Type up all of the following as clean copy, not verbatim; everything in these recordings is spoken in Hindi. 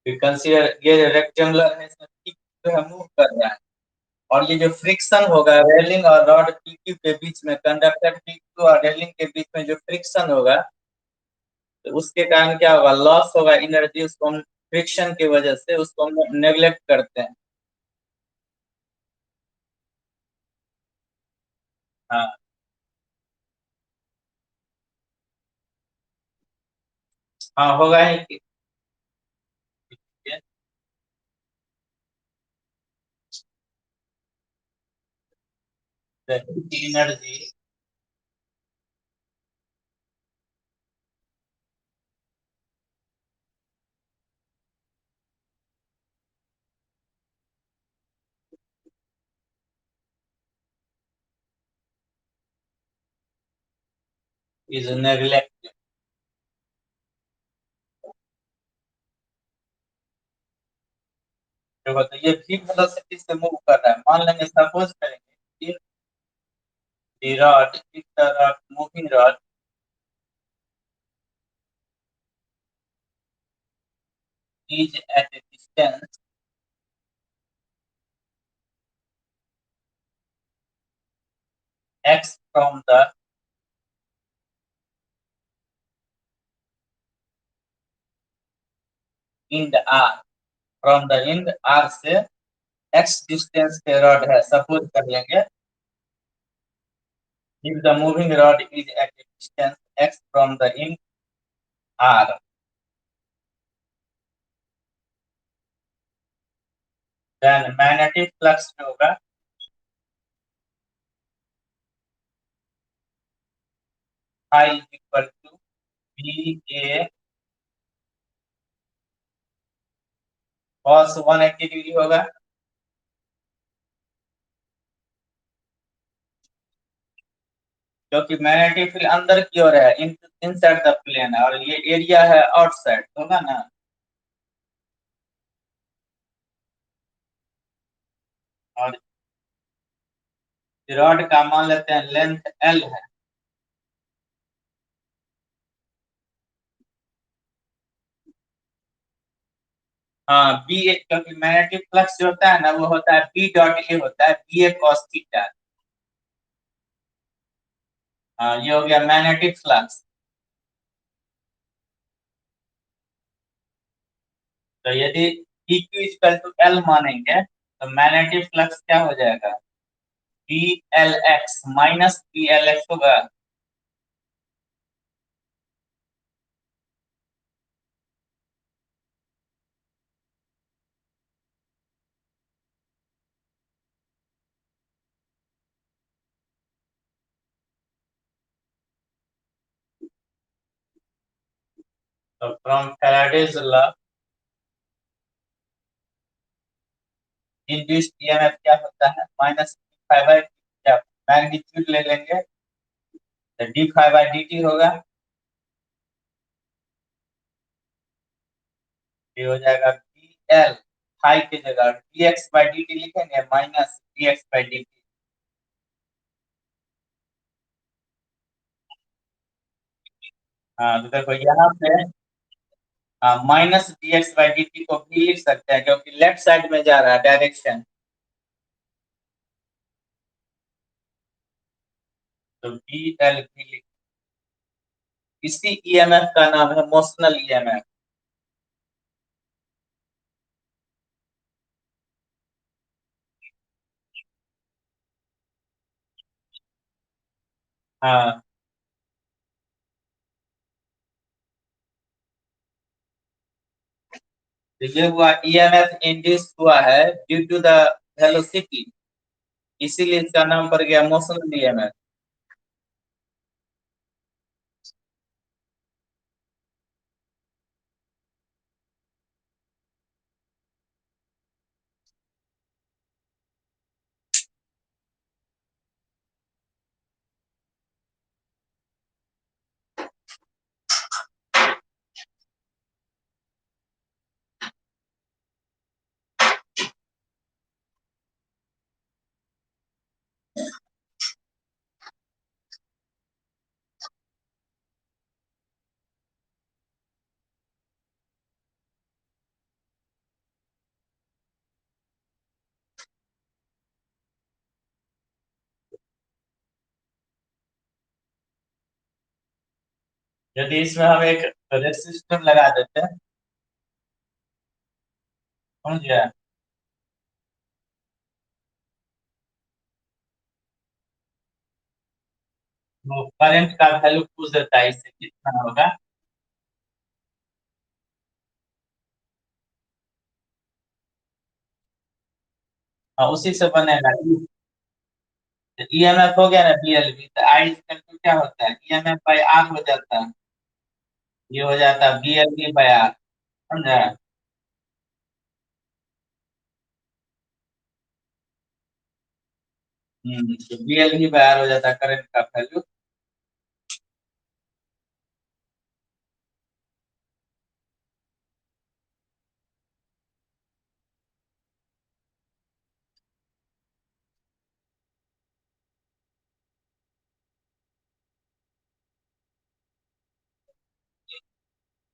कंसीडर ये रेक्टेंगुलर है, इसमें पी जो है मूव कर रहा है, और ये जो फ्रिक्शन होगा रेलिंग और रॉड पीक्यू के बीच में, कंडक्टर पीक्यू और रेलिंग के बीच में जो फ्रिक्शन होगा, तो उसके कारण क्या होगा, लॉस होगा एनर्जी, उसको हम फ्रिक्शन की वजह से उसको हम नेग्लेक्ट करते हैं। हाँ। हाँ होगा ही कि एनर्जी इज नेग्लेक्ट। देखो तो ये भी वेलोसिटी से मूव कर रहा है, मान लेंगे सपोज करेंगे the rod if the rod moving rod is at a distance x from the end r, from the end r से x डिस्टेंस पे रॉड है, सपोज कर लेंगे if the moving rod is at a distance x from the end r, then magnetic flux जो होगा I is equal to b a cos 180 degree होगा, क्योंकि मैग्नेटिक फील्ड अंदर की ओर है, इनसाइड द प्लेन है, और ये एरिया है आउटसाइड, होगा ना। और रॉड का मान लेते हैं लेंथ एल है। हाँ बी ए, क्योंकि मैग्नेटिक फ्लक्स जो होता है ना वो होता है बी डॉट ए, होता है बी ए कॉस थीटा। हाँ ये हो गया मैग्नेटिक फ्लक्स। तो यदि P Q equal to L मानेंगे तो मैग्नेटिक फ्लक्स क्या हो जाएगा, B L X minus B L X होगा। तो from Faraday's law induced EMF क्या होता है, माइनस फाइव बाई, मैग्नीट्यूड ले लेंगे तो D five by D T होगा। ये हो जाएगा बी एल फाइव की जगह D X by D T लिखेंगे, minus D X by D T. हाँ तो देखो यहाँ पे minus D X by D T को भी लिख सकते हैं, क्योंकि लेफ्ट साइड में जा रहा है डायरेक्शन, तो बी एल भी लिख। इसी ईएमएफ का नाम है मोशनल ईएमएफ। हाँ तो ये हुआ ईएमएफ इंड्यूस हुआ है ड्यू टू द वेलोसिटी, इसीलिए इसका नाम पड़ गया मोशनल ईएमएफ। यदि इसमें हम एक रेसिस्टर लगा देते हैं, समझ गया। वो करंट का वैल्यू पूछ देता है इससे कितना होगा। और उसी से बनेगा। ईएमएफ हो गया ना बीएलवी, तो आई इक्वल क्या होता है, ईएमएफ बाई आर हो जाता है। ये हो जाता है बीएलवी बाई आर, समझा। तो बीएलवी बाई आर हो जाता है करंट का वैल्यू।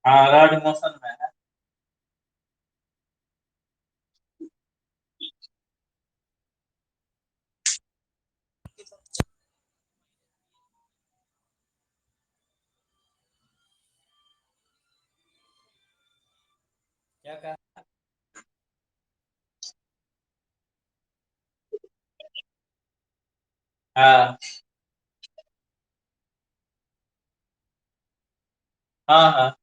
हाँ, रॉड मोशन में है। क्या कहा। हाँ हाँ हाँ।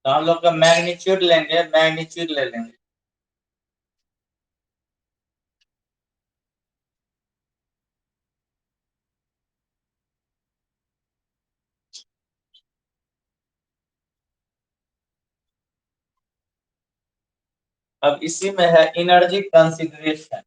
तो हम लोग का मैग्नीट्यूड लेंगे, मैग्नीट्यूड ले लेंगे। अब इसी में है एनर्जी कंसिडरेशन।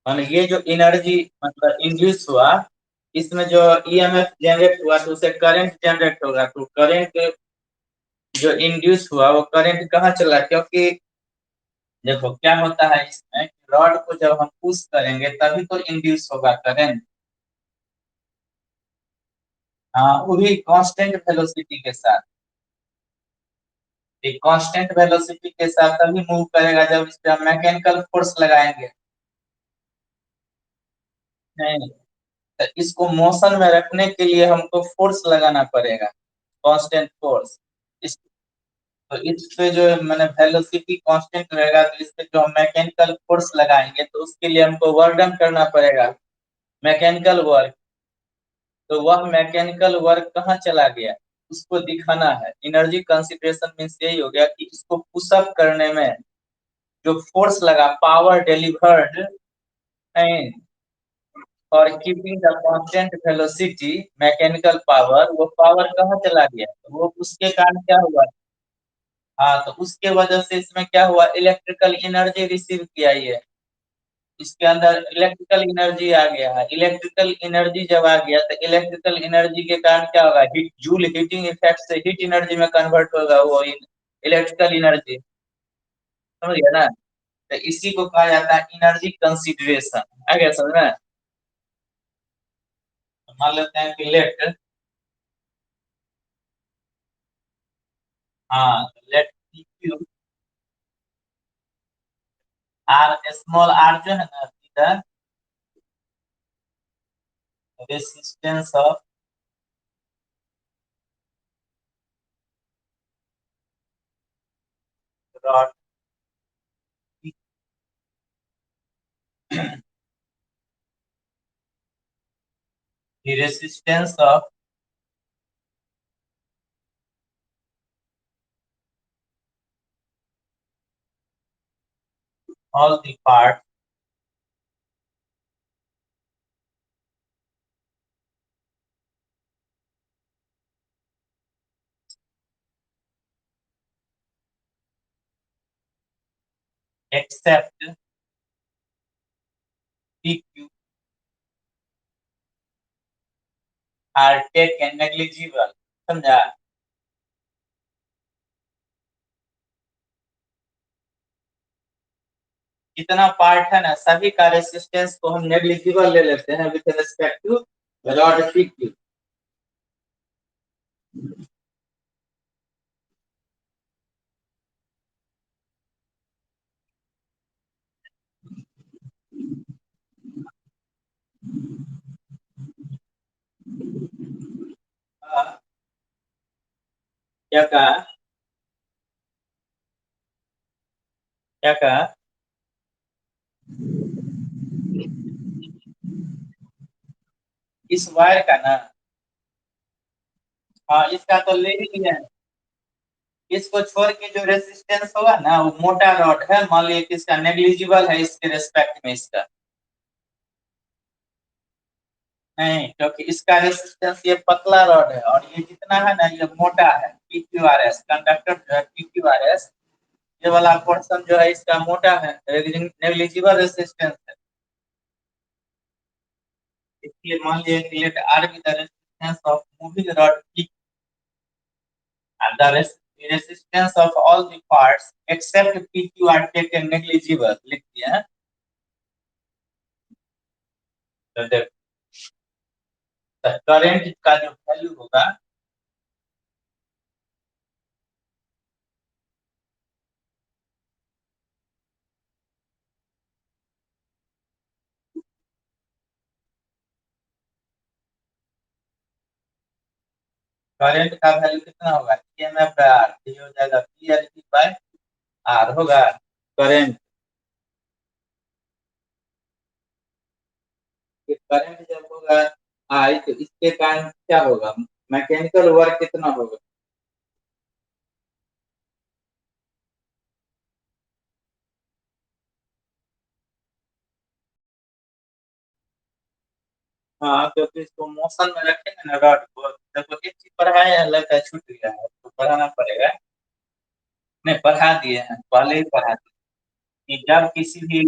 मान ये जो एनर्जी मतलब इंड्यूस हुआ, इसमें जो ईएमएफ जनरेट हुआ तो उसे करंट जनरेट होगा, तो करंट जो इंड्यूस हुआ वो करंट कहाँ चला, क्योंकि देखो क्या होता है इसमें, रॉड को जब हम पुश करेंगे तभी तो इंड्यूस होगा करंट। हाँ, वो भी कांस्टेंट वेलोसिटी के साथ। एक कांस्टेंट वेलोसिटी के साथ तभी मूव करेगा जब इस पे हम मैकेनिकल फोर्स लगाएंगे। नहीं, तो इसको मोशन में रखने के लिए हमको फोर्स लगाना पड़ेगा, कांस्टेंट फोर्स। इस तो इस पे जो मैंने वेलोसिटी कांस्टेंट रहेगा, तो इस पे जो हम मैकेनिकल फोर्स लगाएंगे तो उसके लिए हमको वर्क डन करना पड़ेगा, मैकेनिकल वर्क। तो वह मैकेनिकल वर्क कहाँ चला गया, उसको दिखाना है। एनर्जी कंसिडरेशन मीन्स यही हो गया कि इसको पुशअप करने में जो फोर्स लगा, पावर डिलीवर्ड एंड और keeping the constant velocity, mechanical power, वो पावर कहाँ चला गया, तो वो उसके कारण क्या हुआ। हाँ, तो उसके वजह से इसमें क्या हुआ, इलेक्ट्रिकल एनर्जी रिसीव किया ये, इसके अंदर इलेक्ट्रिकल एनर्जी आ गया है। इलेक्ट्रिकल एनर्जी जब आ गया तो इलेक्ट्रिकल एनर्जी के कारण क्या होगा, हीट, जूल हीटिंग इफेक्ट से हीट एनर्जी में कन्वर्ट होगा वो इलेक्ट्रिकल एनर्जी, समझ गया ना। तो इसी को कहा जाता है एनर्जी कंसिडरेशन। आ गया समझ में। तो मान लेते हैं कि लेट, हाँ let Q, R small R जो है ना सीधा resistance of rod, the resistance of all the parts except PQ are taken negligible, समझा। जितना पार्ट है ना सभी का रेसिस्टेंस को हम नेग्लिजिबल ले लेते हैं with respect to rod PQ. क्या कहा? क्या कहा? इस वायर का ना, हाँ इसका तो ले ही लिया है। इसको छोड़ के जो रेसिस्टेंस होगा ना वो मोटा रॉड है, मान लीजिए कि इसका नेग्लिजिबल है इसके रेस्पेक्ट में इसका। नहीं, क्योंकि इसका रेसिस्टेंस ये पतला रॉड है और ये जितना है ना ये मोटा है। PQRS कंडक्टर जो है PQRS, ये वाला पोर्शन जो है इसका मोटा है, नेग्लिजिबल रेसिस्टेंस है। इसलिए मान लीजिए कि late R be the resistance of moving rod P and the resistance of all the parts except PQ are taken negligible, लिख दिया है। तो करंट का जो वैल्यू होगा, करंट का वैल्यू कितना होगा? EMF बाय R, ये हो जाएगा PLT बाय R होगा करंट। ये करंट जब होगा I तो इसके कारण क्या होगा? मैकेनिकल वर्क कितना होगा? हाँ, क्योंकि इसको मोशन में रखेंगे ना रॉड को, देखो एक चीज पढ़ाया है लगता है छूट गया है तो पढ़ाना पड़ेगा। नहीं, पढ़ा दिए हैं, पहले ही पढ़ा दिए कि जब किसी भी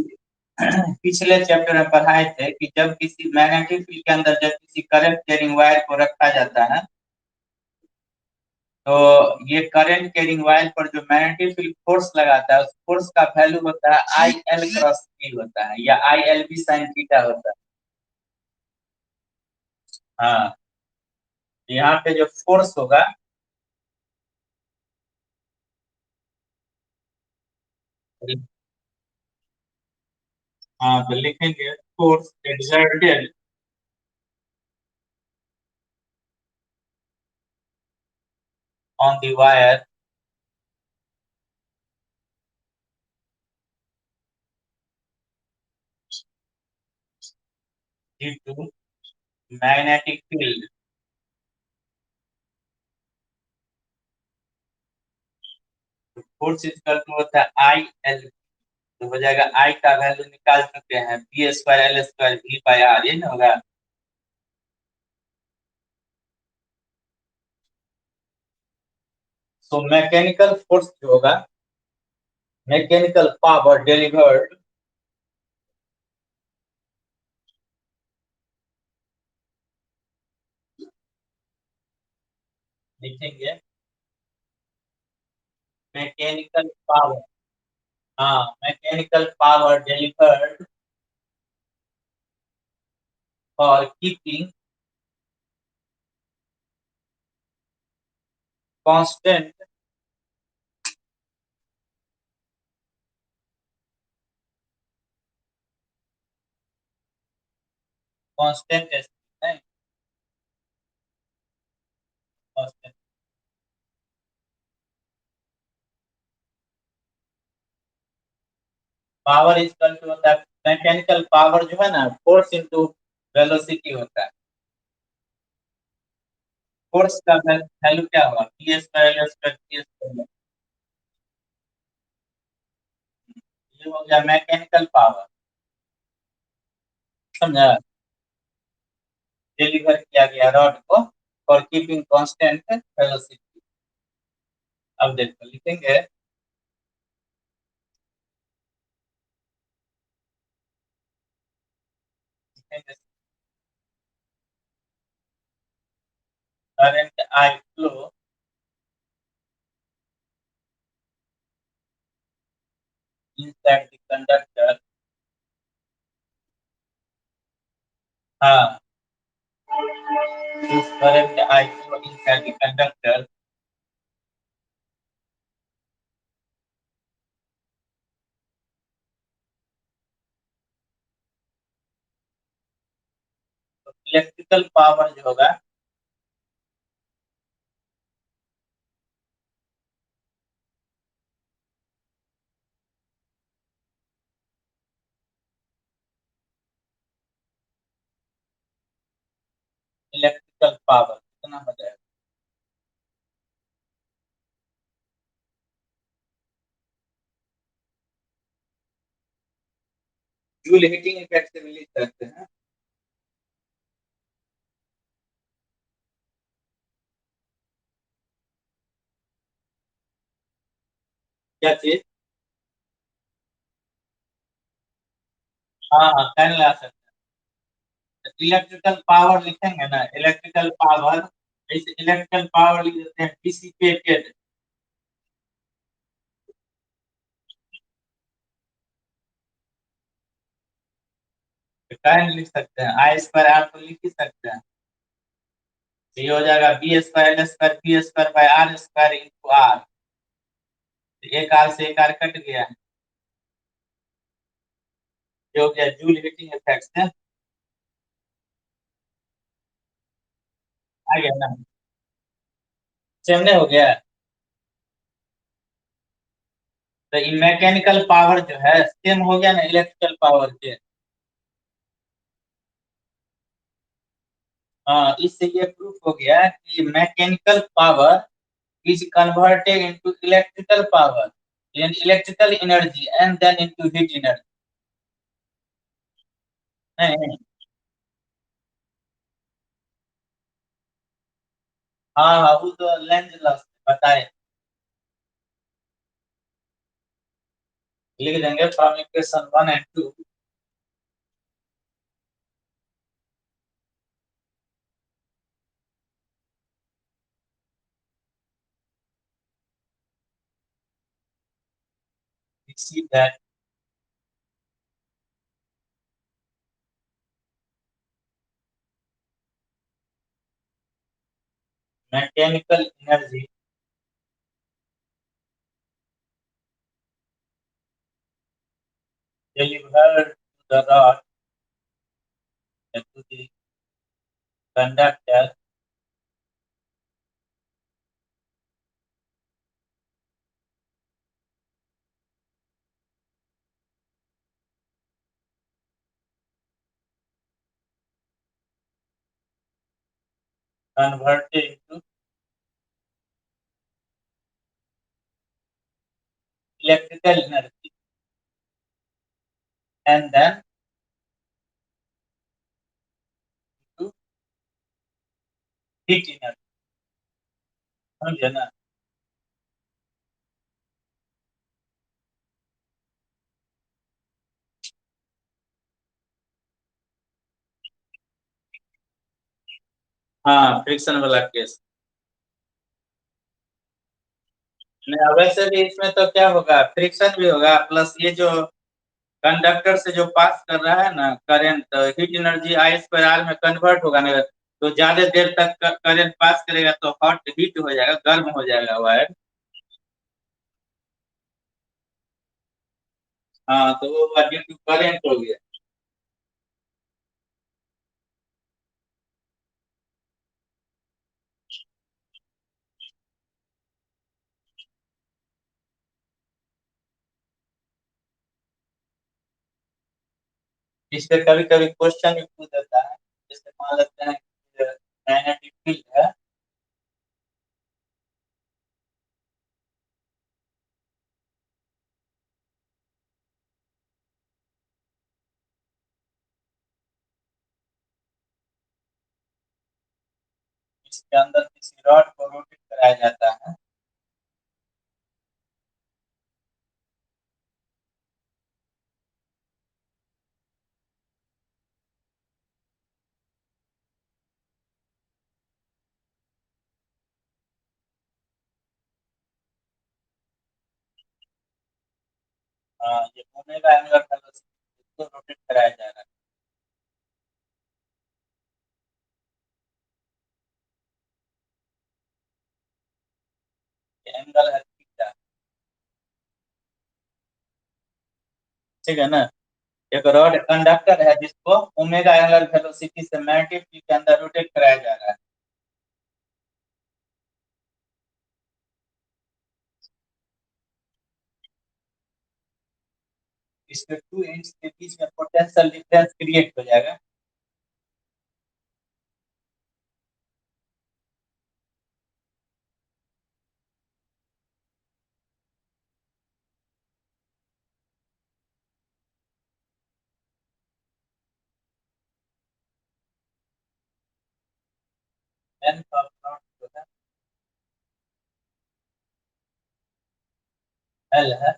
पिछले चैप्टर में पढ़ाए थे कि जब किसी मैग्नेटिक फील्ड के अंदर जब किसी करंट कैरिंग वायर को रखा जाता है तो ये करंट कैरिंग वायर पर जो मैग्नेटिक फील्ड फोर्स लगाता है उस फोर्स का वैल्यू होता है IL क्रॉस E होता है या ILB साइन थीटा होता है। हाँ, यहाँ पे जो फोर्स होगा, हाँ तो लिखेंगे force exerted on the wire due to magnetic field. Force equal to होता है IL, तो हो जाएगा I का वैल्यू निकाल चुके हैं, P square L square V by R, ये ना होगा। सो मैकेनिकल फोर्स जो होगा, मैकेनिकल पावर डिलीवर्ड, लिखेंगे मैकेनिकल पावर, हाँ mechanical power delivered for keeping constant constant नहीं, कांस्टेंट पावर इक्वल टू होता है, मैकेनिकल पावर जो है ना फोर्स इनटू वेलोसिटी होता है। फोर्स का वैल्यू क्या होगा? P square L square P square, ये हो गया मैकेनिकल पावर, समझा? डिलीवर किया गया रॉड को फॉर कीपिंग कांस्टेंट वेलोसिटी। अब देखो लिखेंगे current I flow inside the conductor. हाँ, if current I flow inside the conductor, तो इलेक्ट्रिकल पावर जो होगा, इलेक्ट्रिकल पावर कितना हो जाएगा? जूल हीटिंग इफेक्ट से रिलीज करते हैं। क्या चीज? हाँ हाँ, फैन ला सकते हैं। इलेक्ट्रिकल पावर लिखेंगे ना, इलेक्ट्रिकल पावर, जैसे इलेक्ट्रिकल पावर लिख देते हैं डिसिपेटेड। करंट लिख सकते हैं, आई स्क्वायर आर तो लिख ही सकते हैं। तो ये हो जाएगा B square L square P square by R square into R. एक आर से एक आर कट गया, जो हो गया जूल हीटिंग इफेक्ट से। आ गया ना? सेम नहीं हो गया? तो ये मैकेनिकल पावर जो है सेम हो गया ना इलेक्ट्रिकल पावर के। हाँ, इससे ये प्रूफ हो गया कि mechanical power is converted into electrical power in electrical energy and then into heat energy। नहीं, हाँ हाँ, वो तो लेंज लॉस बताए। लिख देंगे from equation 1 and 2। We see that mechanical energy delivered to the rod to the conductor converted into electrical energy and then to heat energy। समझे ना? हाँ, फ्रिक्शन वाला केस। नहीं, वैसे भी इसमें तो क्या होगा, फ्रिक्शन भी होगा प्लस ये जो कंडक्टर से जो पास कर रहा है ना current, heat energy I square R में कन्वर्ट होगा ना, तो ज्यादा देर तक करंट पास करेगा तो हॉट हीट हो जाएगा, गर्म हो जाएगा वायर। हाँ, तो वो ड्यू टू करंट हो गया। इससे कभी कभी क्वेश्चन भी पूछ देता है, जैसे मान लेते हैं मैग्नेटिक फील्ड है। इसके अंदर किसी रॉड को रोटेट कराया जाता है। हाँ, ये ओमेगा एंगुलर वेलोसिटी इसको रोटेट कराया जा रहा है। ये एंगल है थीटा। ठीक है ना। एक रॉड कंडक्टर है जिसको ओमेगा एंगुलर वेलोसिटी से मैग्नेटिक फील्ड के अंदर रोटेट कराया जा रहा है। इसके 2 एंड्स के बीच में पोटेंशियल डिफरेंस क्रिएट हो जाएगा। लेंथ ऑफ रॉड जो है एल है।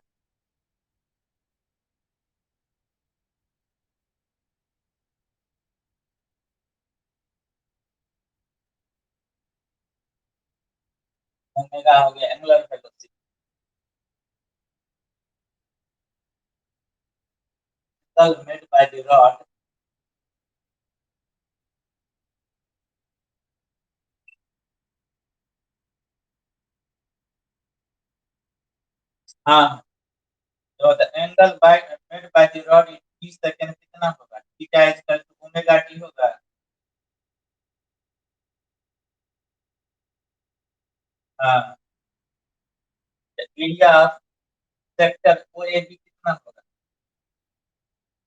ओमेगा हो गया angular velocity. Angle made by the rod हाँ, तो the angle by made by the rod in T second कितना होगा? Theta is equal to omega T होगा। हाँ, area of sector O A B कितना होगा?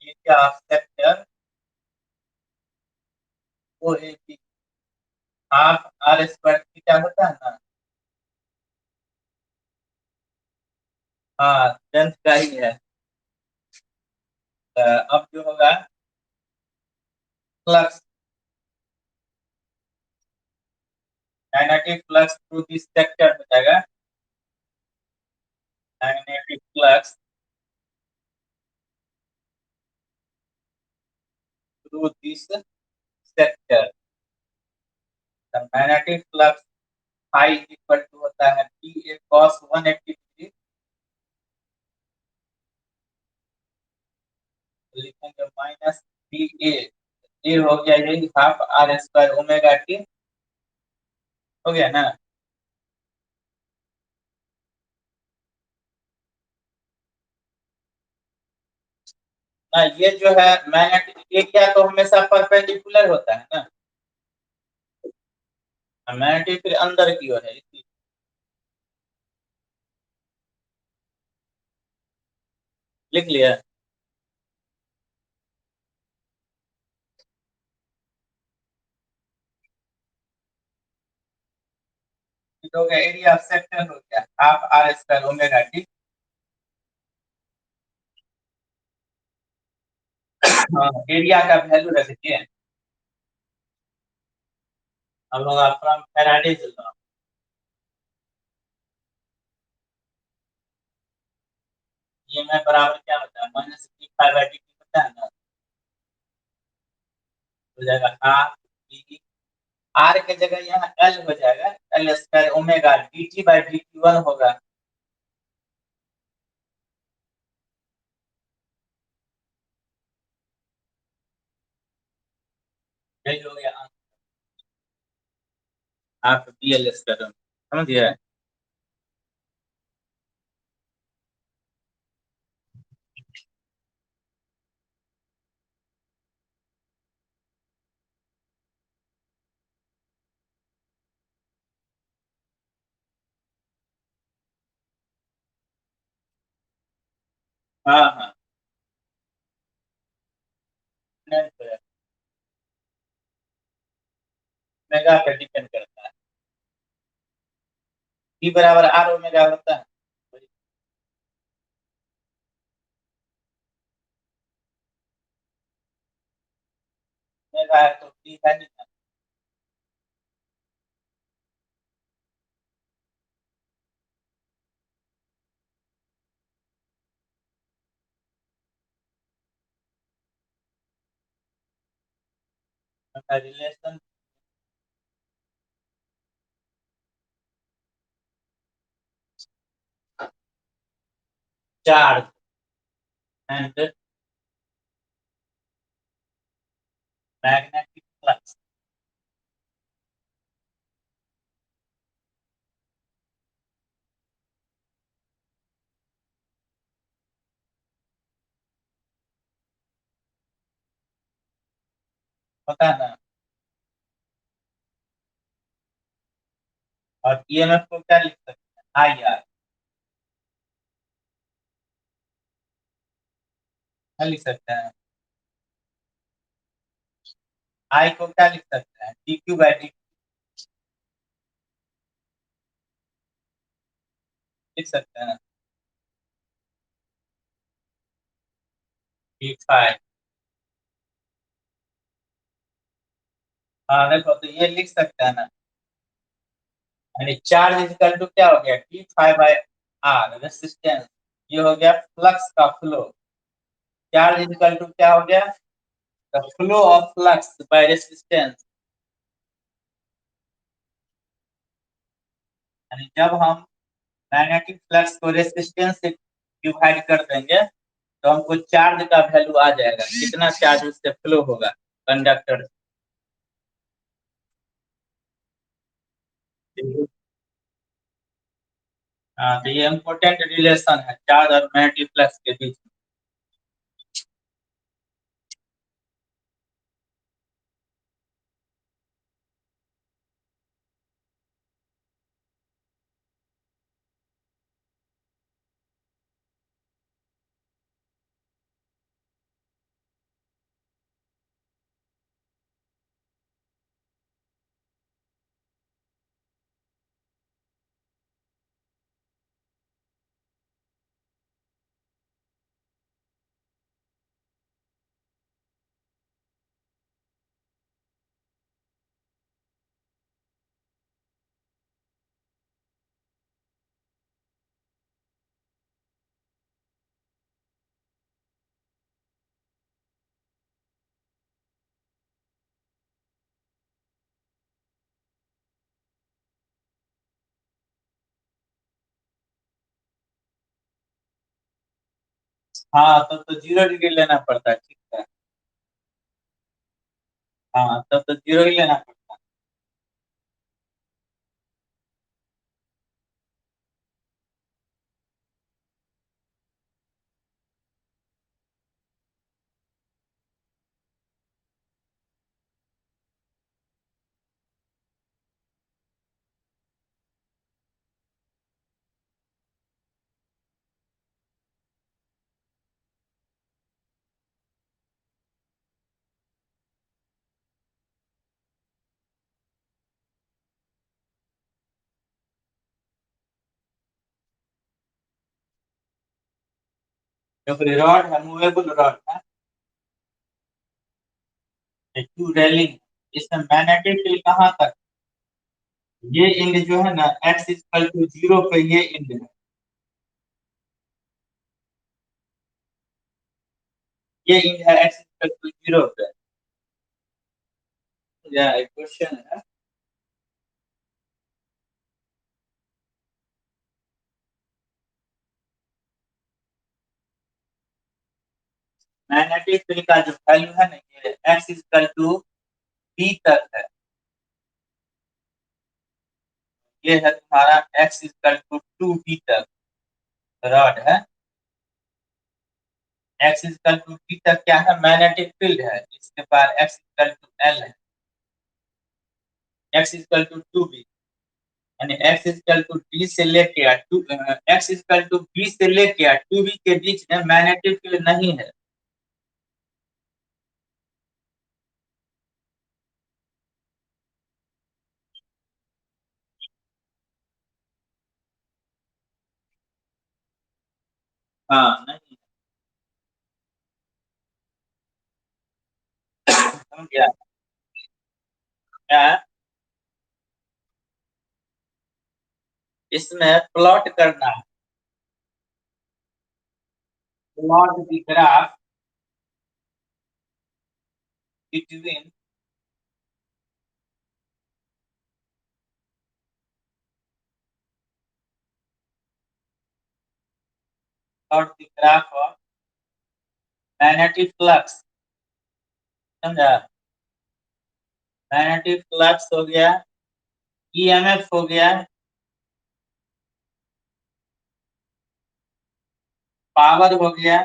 Area of sector O A B half R square theta होता है ना। हाँ, लेंथ का ही है। अब जो होगा flux, magnetic flux through this sector हो जाएगा। Magnetic flux through this sector. Magnetic flux phi equal to होता है बी ए कॉस 180 डिग्री। लिखेंगे माइनस बी ए। ये हो गया यही half R square omega T. हो गया ना। ना ये जो है मैग्नेटिक एरिया तो हमेशा परपेंडिकुलर होता है ना। मैग्नेटिक फिर अंदर की ओर है इसलिए लिख लिया। तो क्या एरिया ऑफ सेक्टर हो गया half R square omega T. हाँ, एरिया का वैल्यू रख दिए। हम लोग फ्रॉम फैराडेज लॉ। ये मैं बराबर क्या होता है minus D phi by D T होता है ना। हो जाएगा हाफ डी आर के जगह यहाँ एल हो जाएगा। L square omega D T by D T 1 होगा। यही हो गया हाफ डी एल स्क्वायर। समझ गया। हाँ हाँ, ओमेगा पे डिपेंड करता है। टी बराबर आर ओमेगा होता है। ओमेगा है तो टी है नहीं ना। Relation charge and magnetic flux. पता है ना। और ईएमएफ को क्या लिख सकते हैं? I R. क्या लिख सकते हैं? आई को क्या लिख सकते हैं? डी क्यू बाई डी लिख सकते हैं। D five. हाँ देखो, तो ये लिख सकते हैं ना। यानी चार्ज इक्वल टू क्या हो गया? D five by R resistance. ये हो गया फ्लक्स का फ्लो। चार्ज इक्वल टू क्या हो गया? The flow of flux by resistance. यानी जब हम मैग्नेटिक फ्लक्स को रेसिस्टेंस से डिवाइड कर देंगे तो हमको चार्ज का वैल्यू आ जाएगा, कितना चार्ज उससे फ्लो होगा कंडक्टर। हाँ, तो ये इम्पोर्टेंट रिलेशन है चार्ज और मैग्नेटिक फ्लक्स के बीच में। हाँ, तो 0 डिग्री लेना पड़ता है, ठीक है। हाँ, तब तो 0 ही लेना पड़ता है। क्योंकि रॉड है, मूवेबल रॉड है। Two railing. इसमें मैग्नेटिक फील्ड कहाँ तक? ये इंड जो है ना, एक्स इक्वल टू 0 पे ये इंड है। ये इंड है एक्स इक्वल टू 0 पे। या एक क्वेश्चन है। मैग्नेटिक फील्ड का जो वैल्यू है ना, ये एक्स इक्वल टू बी तक है। ये है तुम्हारा एक्स इक्वल टू 2 बी तक रॉड है। एक्स इक्वल टू बी तक क्या है? मैग्नेटिक फील्ड है। इसके बाद एक्स इक्वल टू एल है। X equal to 2 B. यानी एक्स इक्वल टू डी से लेके two, X equal to B से लेके 2 बी के बीच में मैग्नेटिक फील्ड नहीं है। हाँ, नहीं। समझ गया क्या? इसमें प्लॉट करना है। Plot the graph between plot the graph of magnetic flux, समझा? मैग्नेटिक फ्लक्स हो गया, ईएमएफ हो गया, पावर हो गया,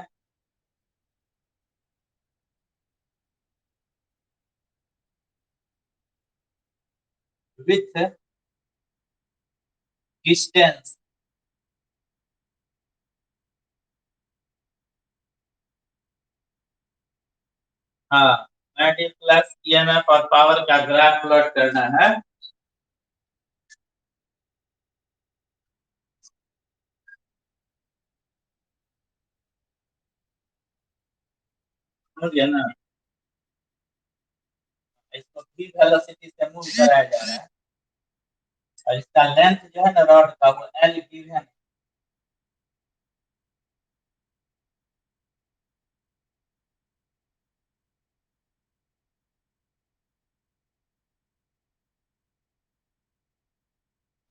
विथ डिस्टेंस। हाँ, मैग्नेटिक फ्लक्स, ईएमएफ और पावर का ग्राफ प्लॉट करना है। समझ गया ना? इसको v वेलोसिटी से मूव कराया जा रहा है और इसका लेंथ जो है ना रॉड का वो एल गिवन है।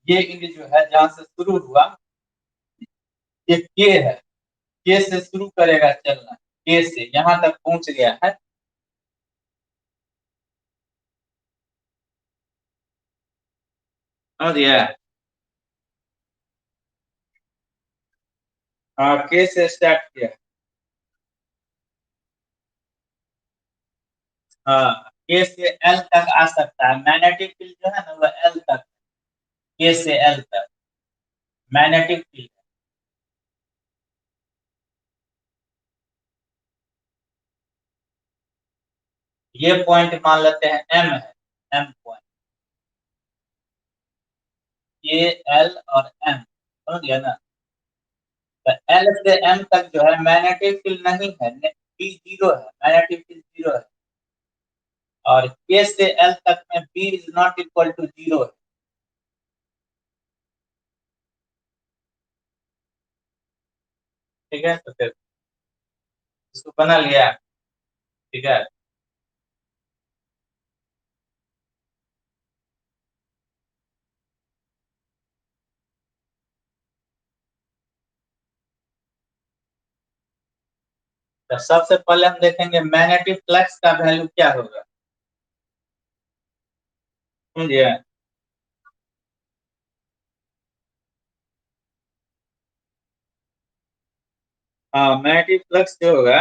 ये इंग जो है जहां से शुरू हुआ, ये के है, के से शुरू करेगा चलना, के से यहाँ तक पहुंच गया है। समझ गया? हाँ, के से स्टार्ट किया। हाँ, के से एल तक आ सकता है। मैग्नेटिक फील्ड जो है ना वो एल तक, के से एल तक मैग्नेटिक फील्ड। ये पॉइंट मान लेते हैं एम है, एम पॉइंट, के एल और एम। समझ गया ना? तो एल से एम तक जो है मैग्नेटिक फील्ड नहीं है, बी जीरो है, मैग्नेटिक फील्ड जीरो है। और के से एल तक में B is not equal to zero है। ठीक है, तो फिर इसको बना लिया। ठीक है, तो सबसे पहले हम देखेंगे मैग्नेटिक फ्लक्स का वैल्यू क्या होगा। समझिए? हाँ, मैग्नेटिक फ्लक्स जो होगा,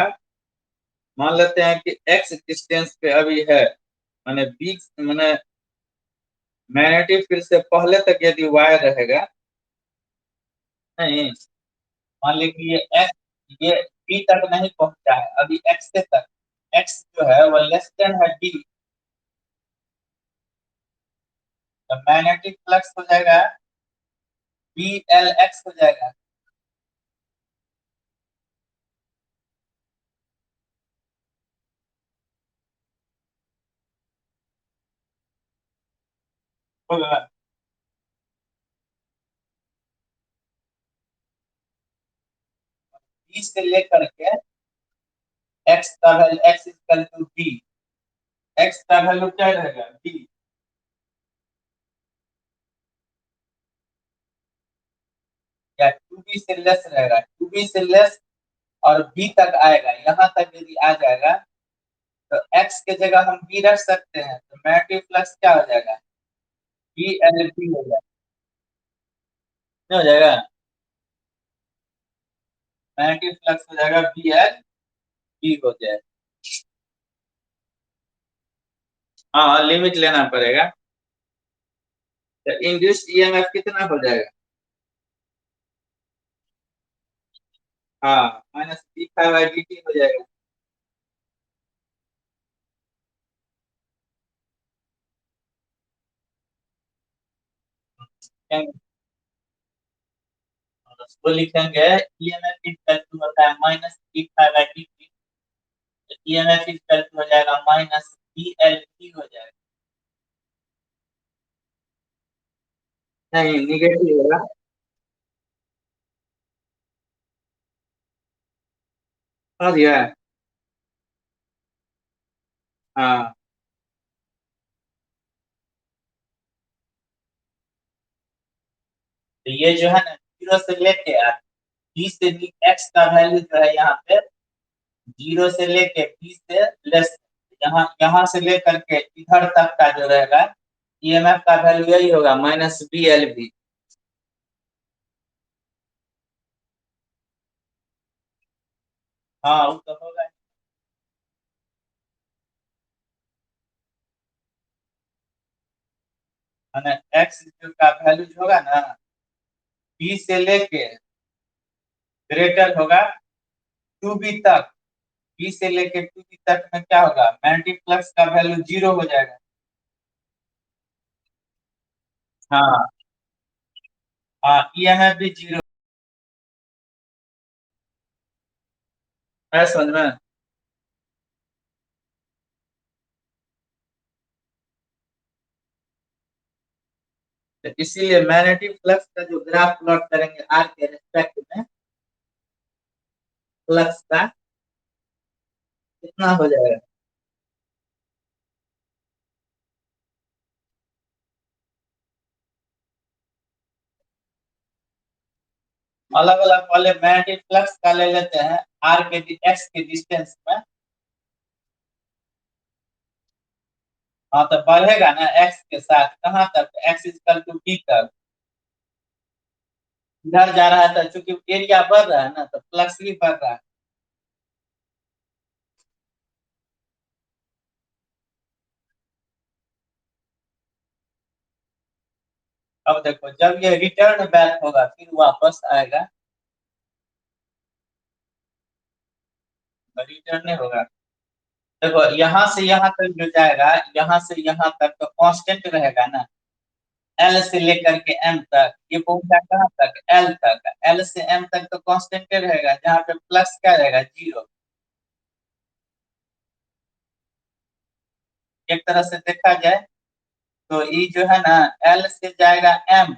मान लेते हैं कि एक्स डिस्टेंस पे अभी है, माने बी, माने मैग्नेटिक फील्ड से पहले तक यदि वायर रहेगा, नहीं, मान लीजिए कि ये एक्स, ये बी तक नहीं पहुंचा है अभी, एक्स से तक, एक्स जो है वो लेस देन है डी, तो मैग्नेटिक फ्लक्स हो जाएगा बी एल एक्स हो जाएगा। होगा बी से लेकर के एक्स का value, X equal to B, X का वैल्यू क्या रहेगा बी, या टू बी से लेस रहेगा, टू बी से लेस और बी तक आएगा, यहाँ तक यदि आ जाएगा तो एक्स के जगह हम बी रख सकते हैं, तो मैग्नेटिक फ्लक्स क्या हो जाएगा, बी एल बी हो जाएगा। क्या हो जाएगा? मैग्नेटिक फ्लक्स हो जाएगा बी एल बी हो जाएगा। हाँ, लिमिट लेना पड़ेगा। तो इंड्यूस्ड ईएमएफ कितना हो जाएगा? हाँ, minus D five by D T हो जाएगा। उसको लिखेंगे ईएमएफ इक्वल टू होता है minus D five by D T, EMF equal to हो जाएगा माइनस डी एल टी हो जाएगा। नहीं, निगेटिव होगा। समझ गया? हाँ, तो ये जो है ना जीरो से लेके बी से एक्स का वैल्यू जो है यहाँ पे जीरो से लेके बी से लेस, यहाँ से लेकर के इधर तक का जो रहेगा ईएमएफ का वैल्यू यही होगा -BLV। हाँ वो तो होगा। माने एक्स जो का वैल्यू जो होगा ना, बी से लेके ग्रेटर होगा टू बी तक, बी से लेके टू बी तक में क्या होगा, मैग्नेटिक फ्लक्स का वैल्यू जीरो हो जाएगा। हाँ हाँ, ईएमएफ भी जीरो है, समझ में। तो इसीलिए मैग्नेटिक फ्लक्स का जो ग्राफ प्लॉट करेंगे आर के रिस्पेक्ट में, फ्लक्स का कितना हो जाएगा। अलग अलग पहले मैग्नेटिक फ्लक्स का ले लेते हैं, आर के एक्स के डिस्टेंस में। हाँ तो बढ़ेगा ना एक्स के साथ, कहाँ तक, एक्स इक्वल टू बी तक। इधर जा रहा है तो चूंकि एरिया बढ़ रहा है ना, तो फ्लक्स भी बढ़ रहा है। अब देखो जब ये रिटर्न बैक होगा फिर वापस आएगा, रिटर्न नहीं होगा। देखो यहाँ से यहाँ तक जो जाएगा, यहाँ से यहाँ तक तो कांस्टेंट रहेगा ना, एल से लेकर के एम तक, ये पहुंचा कहाँ तक, एल तक, एल से एम तक तो कांस्टेंट रहेगा, जहाँ पे फ्लक्स क्या रहेगा, जीरो। एक तरह से देखा जाए तो ये जो है ना, एल से जाएगा एम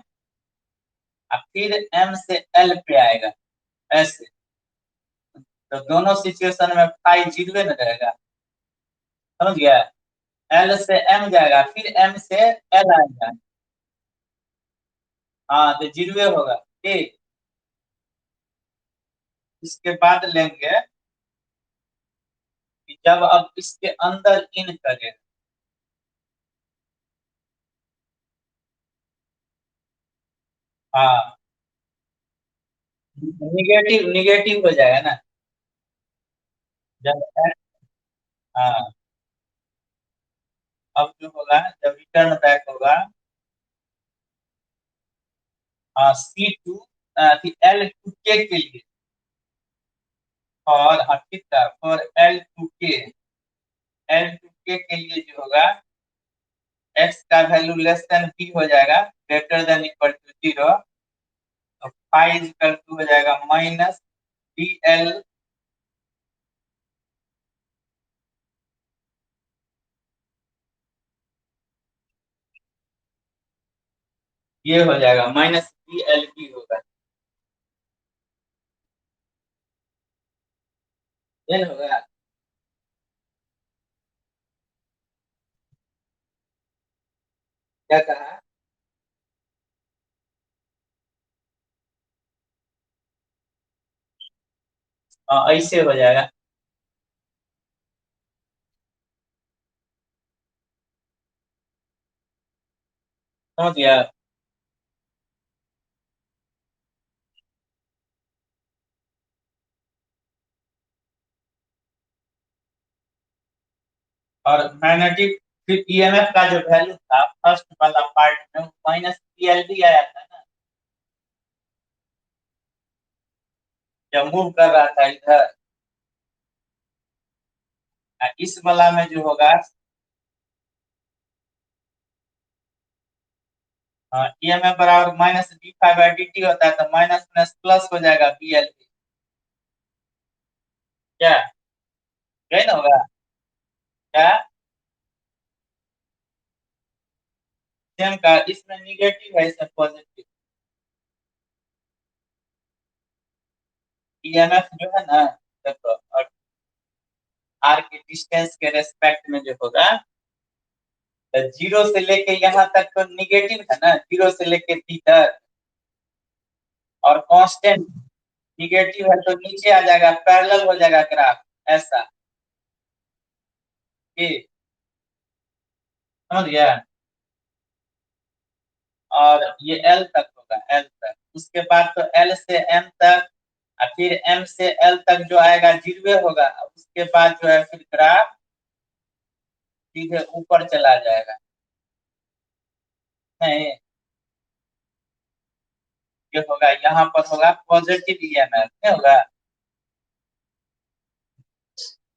और फिर एम से एल पे आएगा, ऐसे। तो दोनों सिचुएशन में फाई जीरो न रहेगा, समझ गया। एल से एम जाएगा फिर एम से एल आएगा। हाँ तो जीरो होगा, ठीक। इसके बाद लेंगे कि जब अब इसके अंदर इन करें, हाँ निगेटिव निगेटिव हो जाएगा ना जब, हाँ। अब जो होगा जब रिटर्न बैक होगा, हाँ C2 L2K के लिए, और हाँ ठीक था, फॉर L2K के लिए जो होगा, x का वैल्यू लेस देन b हो जाएगा, greater than equal to zero. तो फाई इक्वल टू हो जाएगा -BL। ये हो जाएगा -BLB होगा, ये होगा। क्या कहा। हाँ ऐसे हो जाएगा। समझ गया। और मैग्नेटिक फिर ईएमएफ का जो वैल्यू था फर्स्ट वाला पार्ट में, -BLB आया था ना, जब मूव कर रहा था इधर। इस वाला में जो होगा, ईएमएफ बराबर -d∅dt होता है, तो माइनस प्लस प्लस हो जाएगा BLB। क्या यही ना होगा, क्या सेम का, इसमें निगेटिव है इसमें पॉजिटिव। ईएमएफ जो है ना, देखो और आर के डिस्टेंस के रेस्पेक्ट में जो होगा, तो जीरो से लेके यहाँ तक तो निगेटिव है ना, जीरो से लेके टी तक, और कांस्टेंट निगेटिव है तो नीचे आ जाएगा, पैरेलल हो जाएगा ग्राफ, ऐसा। कि समझ गया। और ये एल तक होगा, एल तक। उसके बाद तो एल से एम तक, और फिर एम से एल तक जो आएगा जीरो होगा। उसके बाद जो है फिर ग्राफ सीधे ऊपर चला जाएगा। नहीं, ये होगा यहाँ पर होगा पॉजिटिव ईएमएफ, क्या होगा?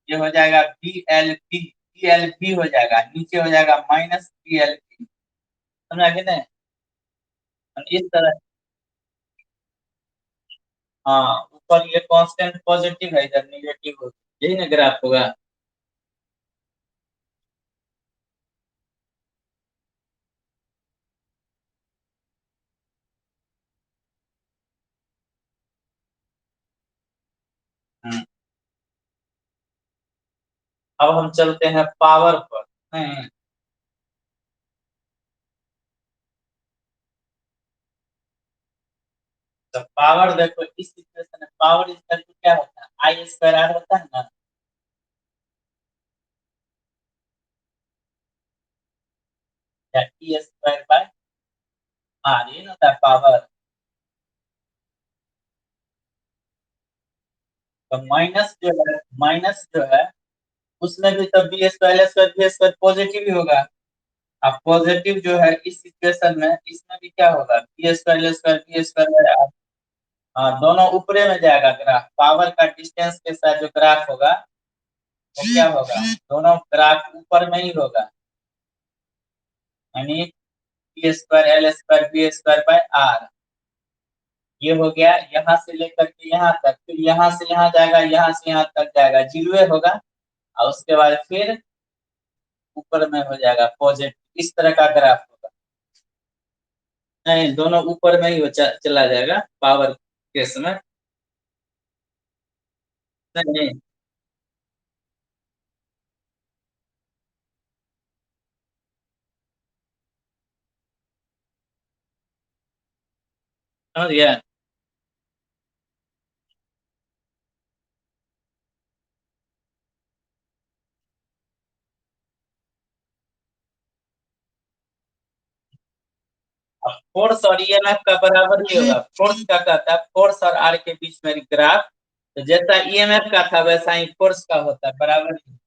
ये हो जाएगा B L P, B L P हो जाएगा, नीचे हो जाएगा माइनस बी एल पी। समझा कि नहीं? इस तरह। हाँ, ऊपर ये कांस्टेंट पॉजिटिव है, इधर नेगेटिव होगा, यही ना ग्राफ होगा। हम्म। अब हम चलते हैं पावर पर। नहीं, तो पावर देखो, इस सिचुएशन में पावर इज इक्वल टू क्या होता है? आई स्क्वायर आर होता है ना, या टी स्क्वायर बाय आर, ये ना होता है पावर। तो माइनस जो है, माइनस जो है उसमें भी तब B square square B square positive ही होगा। अब पॉजिटिव जो है इस सिचुएशन में, इसमें भी क्या होगा? B square square B square by R. हाँ, दोनों ऊपरे में जाएगा ग्राफ, पावर का डिस्टेंस के साथ जो ग्राफ होगा वो क्या होगा? दोनों ग्राफ ऊपर में ही होगा, यानी B square L square B square by R. ये हो गया यहाँ से लेकर के यहाँ तक, फिर यहाँ से यहाँ जाएगा, यहाँ से यहाँ तक जाएगा, जीरो होगा। और उसके बाद फिर ऊपर में हो जाएगा पॉजिटिव, इस तरह का ग्राफ होगा। नहीं, दोनों ऊपर में ही चला जाएगा पावर केस में। नहीं नहीं, समझ गया। अब फोर्स और ईएमएफ का बराबर ही होगा। फोर्स का कहता है फोर्स और आर के बीच में ग्राफ, तो जैसा ईएमएफ का था वैसा ही फोर्स का होता है, बराबर ही।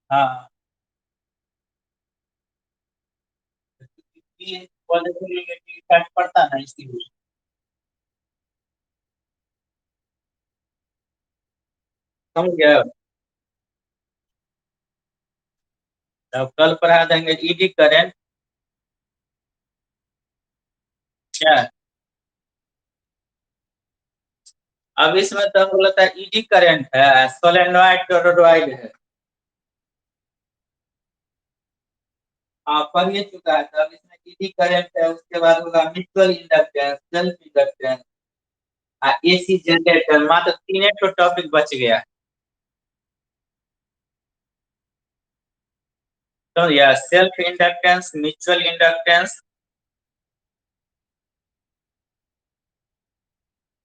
हाँ, पॉजिटिव नेगेटिव इफेक्ट पड़ता है ना, इसीलिए। समझ गया। अब कल पढ़ा देंगे ईडी करंट। क्या? अब इसमें तो हम बोला था ईडी करंट है, सोलेनोइड टोरॉइड है। हाँ, पढ़ ये चुका है। तो अब इसमें ईडी करंट है, उसके बाद होगा mutual inductance, self inductance, AC generator. मात्र तीन तो टॉपिक बच गया। तो यह सेल्फ इंडक्टेंस, म्यूचुअल इंडक्टेंस।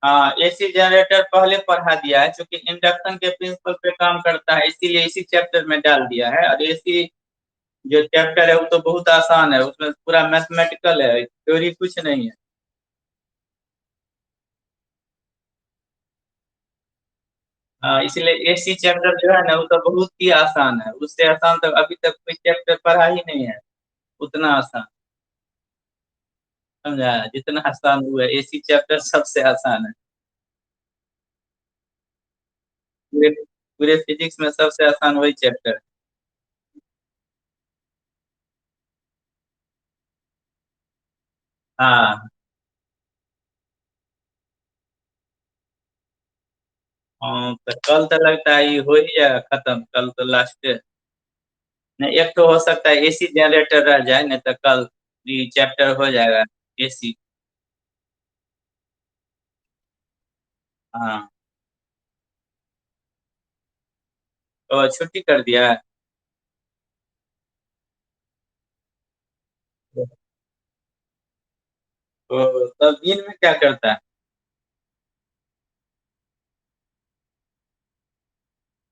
हाँ, एसी जनरेटर पहले पढ़ा दिया है, क्योंकि इंडक्शन के प्रिंसिपल पे काम करता है, इसीलिए इसी चैप्टर में डाल दिया है। और एसी जो चैप्टर है वो तो बहुत आसान है, उसमें पूरा मैथमेटिकल है, थ्योरी कुछ नहीं है। हाँ, इसलिए एसी चैप्टर जो है ना वो तो बहुत ही आसान है, उससे आसान तो अभी तक कोई चैप्टर पढ़ा ही नहीं है उतना आसान। समझा? जितना आसान हुआ है एसी चैप्टर सबसे आसान है। पूरे पूरे फिजिक्स में सबसे आसान वही चैप्टर है। हाँ। तो कल तो लगता है ये हो ही जाएगा खत्म, कल तो लास्ट है। नहीं, एक तो हो सकता है एसी जनरेटर रह जाए, नहीं तो कल ये चैप्टर हो जाएगा एसी। हाँ। तो छुट्टी कर दिया। तो तब दिन में क्या करता है?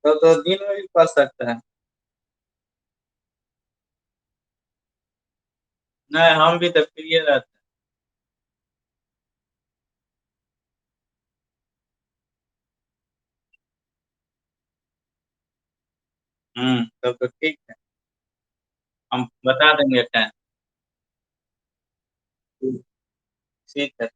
तो दिन में भी पढ़ सकता है। नहीं, हम भी तो फ्री रहते हैं। तब तो ठीक है। हम बता देंगे टाइम। ठीक है।